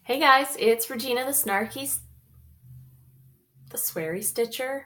Hey guys, it's Regina the Sweary Stitcher.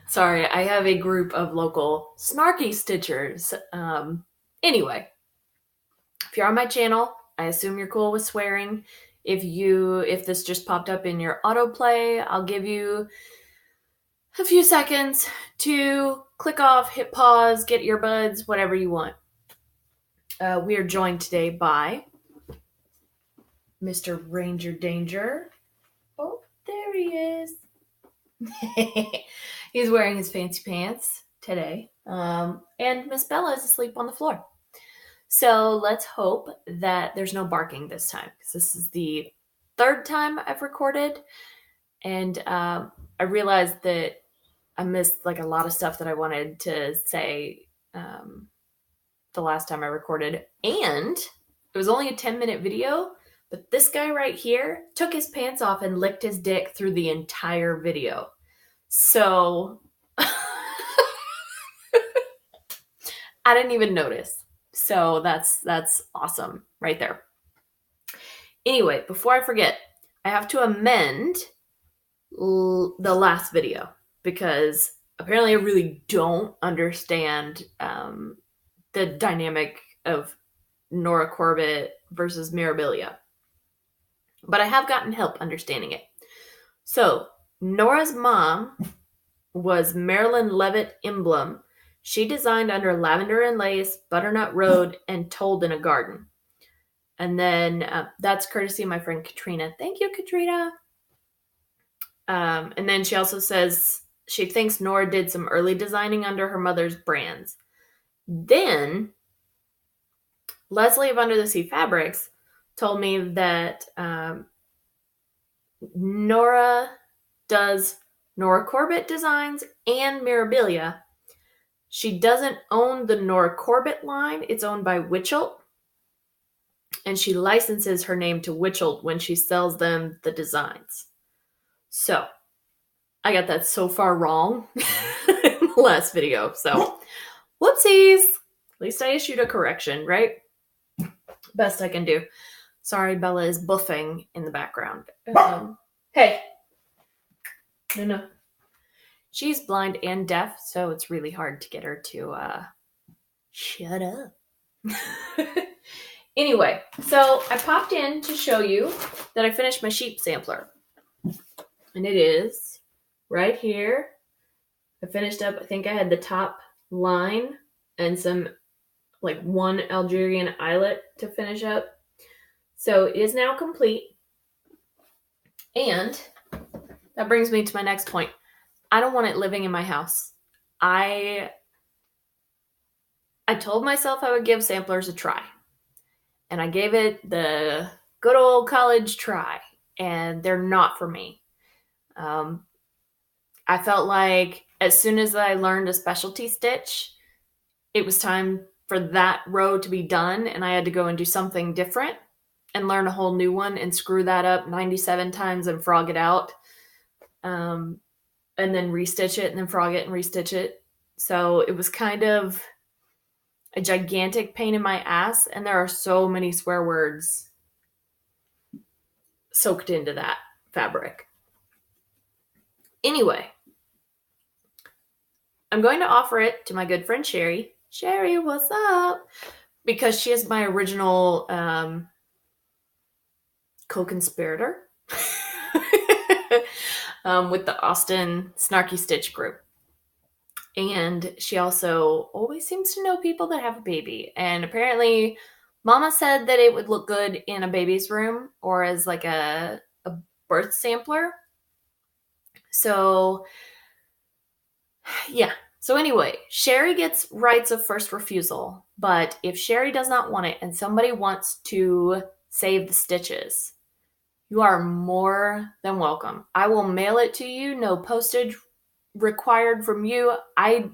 Sorry, I have a group of local snarky stitchers. Anyway, if you're on my channel, I assume you're cool with swearing. If this just popped up in your autoplay, I'll give you a few seconds to click off, hit pause, get earbuds, whatever you want. We are joined today by Mr. Ranger Danger. Oh, there he is. He's wearing his fancy pants today. And Miss Bella is asleep on the floor. So let's hope that there's no barking this time, because this is the third time I've recorded. And I realized that I missed like a lot of stuff that I wanted to say the last time I recorded. And it was only a 10-minute video, but this guy right here took his pants off and licked his dick through the entire video. So I didn't even notice. So that's awesome right there. Anyway, before I forget, I have to amend the last video because apparently I really don't understand the dynamic of Nora Corbett versus Mirabilia. But I have gotten help understanding it. So Nora's mom was Marilyn Levitt Emblem. She designed under Lavender and Lace, Butternut Road, and Told in a Garden. And then that's courtesy of my friend Katrina. Thank you, Katrina. And then she also says she thinks Nora did some early designing under her mother's brands. Then Leslie of Under the Sea Fabrics told me that Nora does Nora Corbett designs and Mirabilia. She doesn't own the Nora Corbett line. It's owned by Witchelt. And she licenses her name to Witchelt when she sells them the designs. So, I got that so far wrong in the last video. So, whoopsies. At least I issued a correction, right? Best I can do. Sorry, Bella is buffing in the background. Hey. No. She's blind and deaf, so it's really hard to get her to shut up. Anyway, so I popped in to show you that I finished my sheep sampler. And it is right here. I finished up, I think I had the top line and some, like one Algerian eyelet to finish up. So it is now complete. And that brings me to my next point. I don't want it living in my house. I told myself I would give samplers a try. And I gave it the good old college try. And they're not for me. I felt like as soon as I learned a specialty stitch, it was time for that row to be done. And I had to go and do something different and learn a whole new one and screw that up 97 times and frog it out. And then restitch it and then frog it and restitch it. So it was kind of a gigantic pain in my ass. And there are so many swear words soaked into that fabric. Anyway, I'm going to offer it to my good friend Sherry. Sherry, what's up? Because she is my original co-conspirator. With the Austin Snarky Stitch group. And she also always seems to know people that have a baby. And apparently, Mama said that it would look good in a baby's room or as like a birth sampler. So, yeah. So anyway, Sherry gets rights of first refusal. But if Sherry does not want it and somebody wants to save the stitches, you are more than welcome. I will mail it to you. No postage required from you. I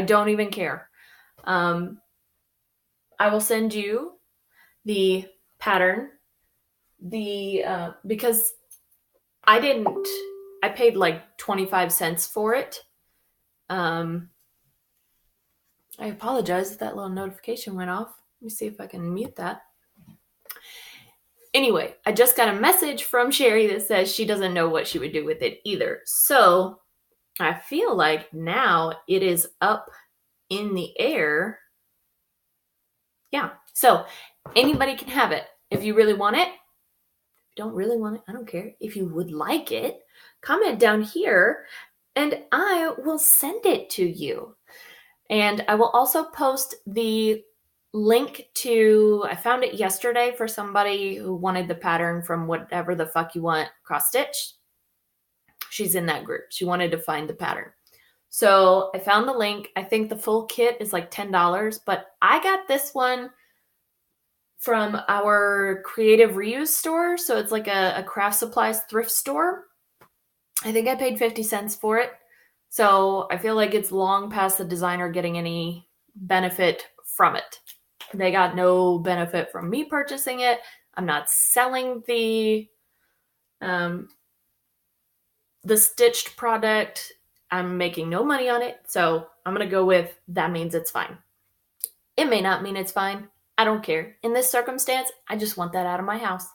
don't even care. I will send you the pattern. Because I paid like 25 cents for it. I apologize if that little notification went off. Let me see if I can mute that. Anyway, I just got a message from Sherry that says she doesn't know what she would do with it either. So I feel like now it is up in the air. Yeah. So anybody can have it. If you really want it, don't really want it, I don't care. If you would like it, comment down here and I will send it to you. And I will also post the link to, I found it yesterday for somebody who wanted the pattern from Whatever the Fuck You Want Cross Stitch. She's in that group. She wanted to find the pattern. So I found the link. I think the full kit is like $10, but I got this one from our creative reuse store. So it's like a craft supplies thrift store. I think I paid 50 cents for it. So I feel like it's long past the designer getting any benefit from it. They got no benefit from me purchasing it. I'm not selling the stitched product. I'm making no money on it. So I'm going to go with that means it's fine. It may not mean it's fine. I don't care. In this circumstance, I just want that out of my house.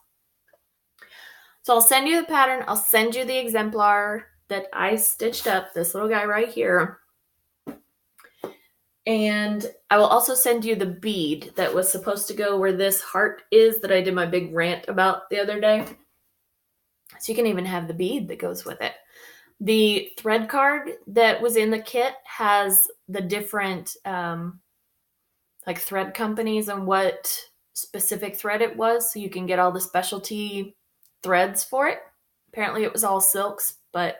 So I'll send you the pattern. I'll send you the exemplar that I stitched up, this little guy right here. And I will also send you the bead that was supposed to go where this heart is that I did my big rant about the other day. So you can even have the bead that goes with it. The thread card that was in the kit has the different like thread companies and what specific thread it was, so you can get all the specialty threads for it. Apparently it was all silks, but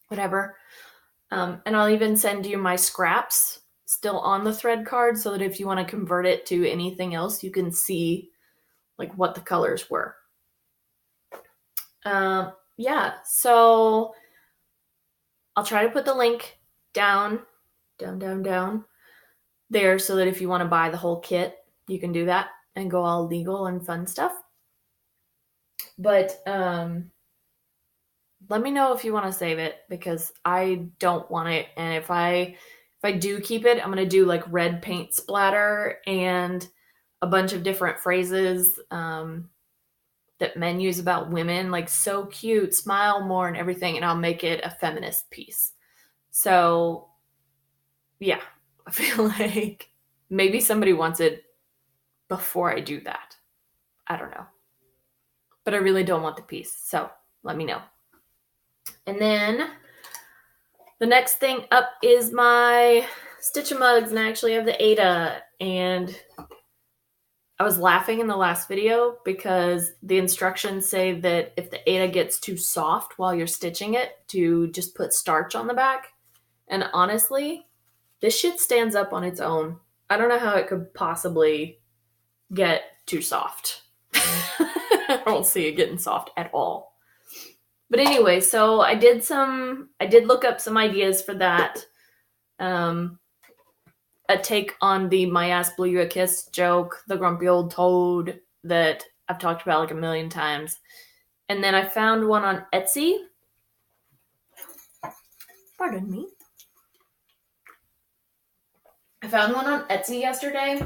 whatever. And I'll even send you my scraps still on the thread card so that if you want to convert it to anything else, you can see like what the colors were. Yeah, so I'll try to put the link down there so that if you want to buy the whole kit, you can do that and go all legal and fun stuff. But let me know if you want to save it, because I don't want it. And if I do keep it, I'm going to do like red paint splatter and a bunch of different phrases that men use about women, like so cute, smile more and everything, and I'll make it a feminist piece. So yeah, I feel like maybe somebody wants it before I do that. I don't know. But I really don't want the piece, so let me know. And then the next thing up is my Stitch-A-Mugs, and I actually have the Ada. And I was laughing in the last video because the instructions say that if the Ada gets too soft while you're stitching it, to just put starch on the back. And honestly, this shit stands up on its own. I don't know how it could possibly get too soft. I don't see it getting soft at all. But anyway, so I did look up some ideas for that. A take on the "My Ass Blew You a Kiss" joke, the grumpy old toad that I've talked about like a million times. And then I found one on Etsy. Pardon me. I found one on Etsy yesterday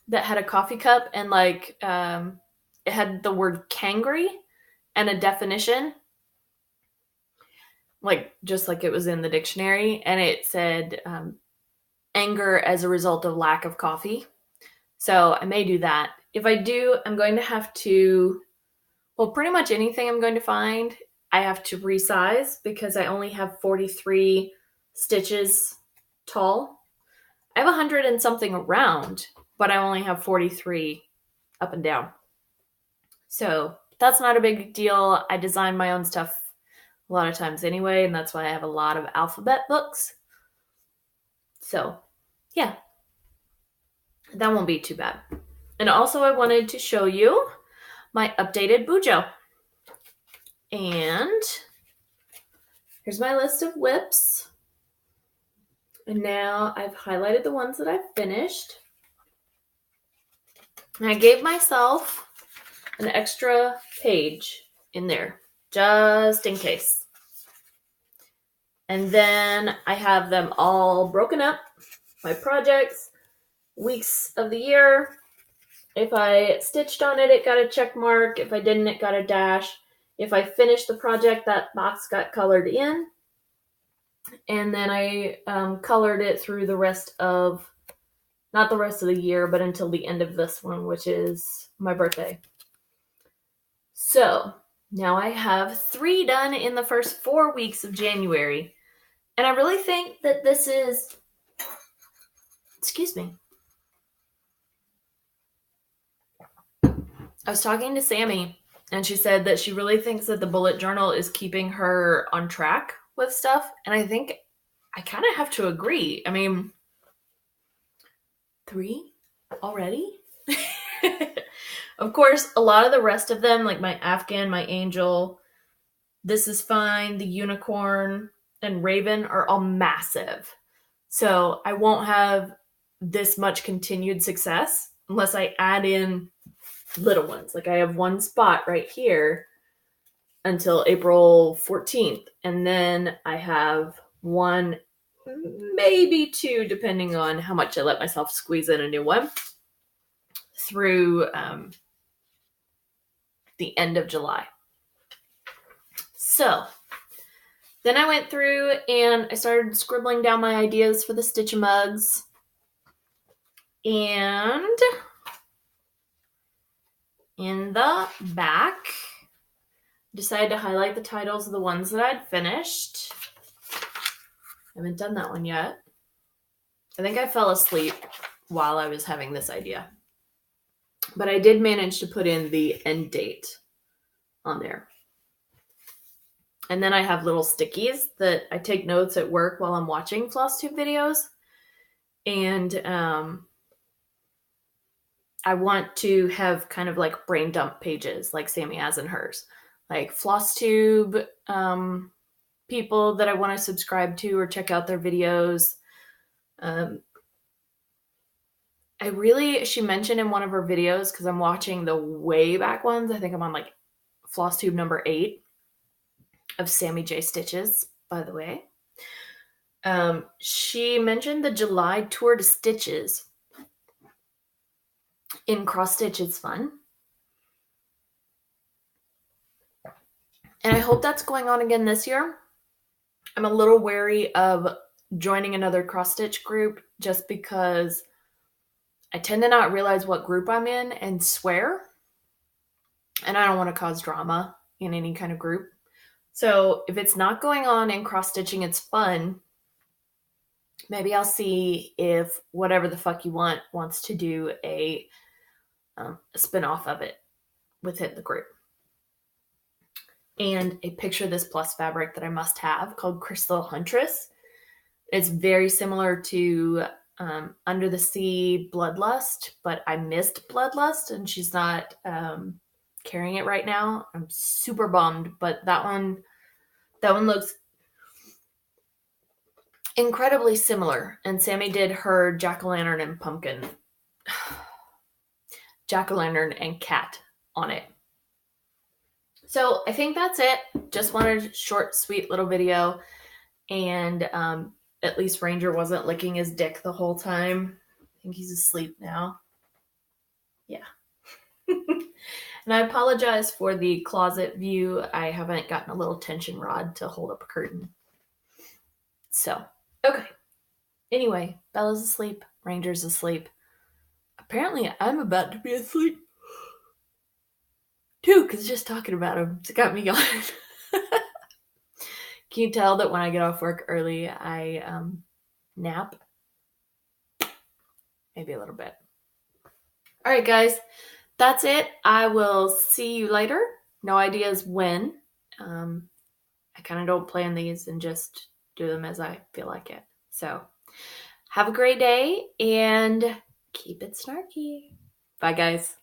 that had a coffee cup and like it had the word "cangry" and a definition, like just like it was in the dictionary, and it said anger as a result of lack of coffee. So I may do that. If I do, I'm going to have to, well, pretty much anything I'm going to find, I have to resize because I only have 43 stitches tall. I have 100 and something around, but I only have 43 up and down. So that's not a big deal. I design my own stuff a lot of times anyway, and that's why I have a lot of alphabet books. So, yeah, that won't be too bad. And also I wanted to show you my updated bujo. And here's my list of whips. And now I've highlighted the ones that I've finished. And I gave myself an extra page in there, just in case. And then I have them all broken up, my projects, weeks of the year, If I stitched on it, it got a check mark. If I didn't, it got a dash. If I finished the project, that box got colored in. And then I colored it through the rest of, not the rest of the year, but until the end of this one, which is my birthday. So now I have 3 done in the first 4 weeks of January. And I really think that this is, excuse me. I was talking to Sammy, and she said that she really thinks that the bullet journal is keeping her on track with stuff. And I think I kind of have to agree. I mean, 3 already? Of course, a lot of the rest of them, like my Afghan, my Angel, This Is Fine, the Unicorn, and Raven, are all massive. So I won't have this much continued success unless I add in little ones. Like I have one spot right here until April 14th. And then I have one, maybe 2, depending on how much I let myself squeeze in a new one, through the end of July. So then I went through and I started scribbling down my ideas for the Stitch mugs. And in the back, decided to highlight the titles of the ones that I'd finished. I haven't done that one yet. I think I fell asleep while I was having this idea. But I did manage to put in the end date on there. And then I have little stickies that I take notes at work while I'm watching FlossTube videos. And I want to have kind of like brain dump pages like Sammy has in hers. Like FlossTube people that I want to subscribe to or check out their videos. She mentioned in one of her videos, because I'm watching the way back ones, I think I'm on like FlossTube number 8 of Sammy J Stitches, by the way. She mentioned the July tour to Stitches in cross stitch. It's fun. And I hope that's going on again this year. I'm a little wary of joining another cross stitch group just because I tend to not realize what group I'm in and swear. And I don't want to cause drama in any kind of group. So if it's not going on in cross stitching, it's fun. Maybe I'll see if Whatever the Fuck You Want wants to do a spin-off of it within the group. And a Picture This Plus fabric that I must have called Crystal Huntress. It's very similar to Under the Sea Bloodlust, but I missed Bloodlust and she's not carrying it right now. I'm super bummed, but that one looks incredibly similar. And Sammy did her jack-o'-lantern and pumpkin, jack-o'-lantern and cat on it. So I think that's it. Just wanted a short, sweet little video. And at least Ranger wasn't licking his dick the whole time. I think he's asleep now. Yeah. And I apologize for the closet view. I haven't gotten a little tension rod to hold up a curtain. So, okay. Anyway, Bella's asleep. Ranger's asleep. Apparently, I'm about to be asleep too, because just talking about him, it's got me going. Can you tell that when I get off work early, I nap? Maybe a little bit. All right, guys. That's it. I will see you later. No ideas when. I kind of don't plan these and just do them as I feel like it. So have a great day and keep it snarky. Bye, guys.